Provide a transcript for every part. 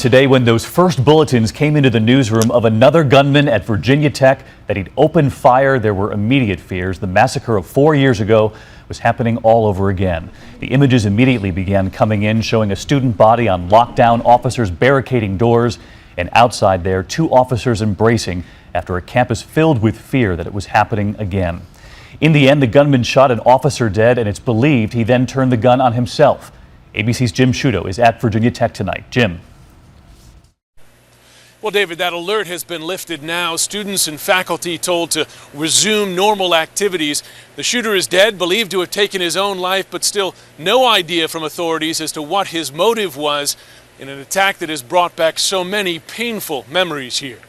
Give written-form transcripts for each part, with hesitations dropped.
today when those first bulletins came into the newsroom of another gunman at Virginia Tech that he'd opened fire, there were immediate fears. The massacre of 4 years ago was happening all over again. The images immediately began coming in, showing a student body on lockdown, officers barricading doors, and outside there, 2 officers embracing after a campus filled with fear that it was happening again. In the end, the gunman shot an officer dead, and it's believed he then turned the gun on himself. ABC's Jim Sciutto is at Virginia Tech tonight. Jim. Well, David, that alert has been lifted now. Students and faculty told to resume normal activities. The shooter is dead, believed to have taken his own life, but still no idea from authorities as to what his motive was in an attack that has brought back so many painful memories here.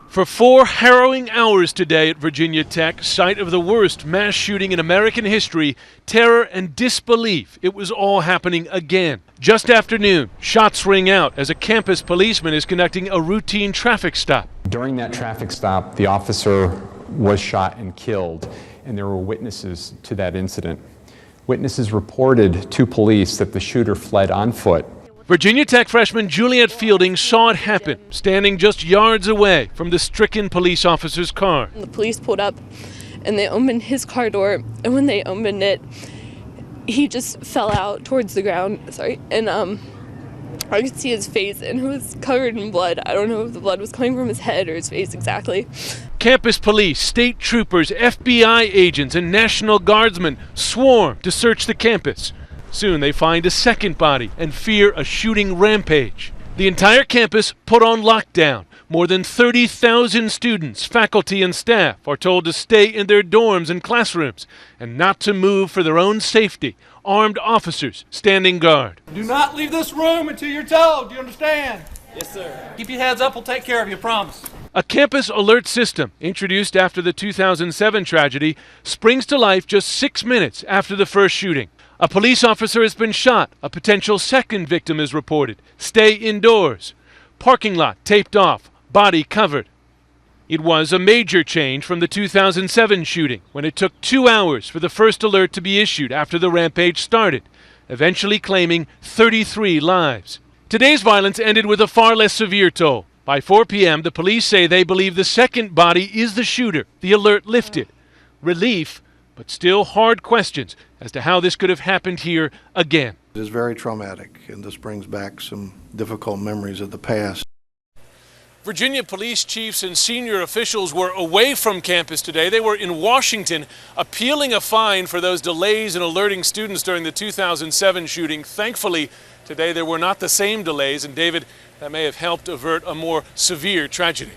For 4 harrowing hours today at Virginia Tech, site of the worst mass shooting in American history, terror and disbelief. It was all happening again. Just after noon, shots ring out as a campus policeman is conducting a routine traffic stop. During that traffic stop, the officer was shot and killed, and there were witnesses to that incident. Witnesses reported to police that the shooter fled on foot. Virginia Tech freshman Juliet Fielding saw it happen, standing just yards away from the stricken police officer's car. The police pulled up and they opened his car door, and when they opened it, he just fell out towards the ground, and I could see his face, and it was covered in blood. I don't know if the blood was coming from his head or his face exactly. Campus police, state troopers, FBI agents, and National Guardsmen swarm to search the campus. Soon they find a second body and fear a shooting rampage. The entire campus put on lockdown. More than 30,000 students, faculty, and staff are told to stay in their dorms and classrooms and not to move for their own safety. Armed officers standing guard. Do not leave this room until you're told. Do you understand? Yes, sir. Keep your heads up. We'll take care of you, promise. A campus alert system, introduced after the 2007 tragedy, springs to life just 6 minutes after the first shooting. A police officer has been shot. A potential second victim is reported. Stay indoors. Parking lot taped off. Body covered. It was a major change from the 2007 shooting, when it took 2 hours for the first alert to be issued after the rampage started, eventually claiming 33 lives. Today's violence ended with a far less severe toll. By 4 p.m., the police say they believe the second body is the shooter. The alert lifted. Relief, but still hard questions as to how this could have happened here again. It is very traumatic, and this brings back some difficult memories of the past. Virginia police chiefs and senior officials were away from campus today. They were in Washington appealing a fine for those delays in alerting students during the 2007 shooting. Thankfully, today there were not the same delays, and David, that may have helped avert a more severe tragedy.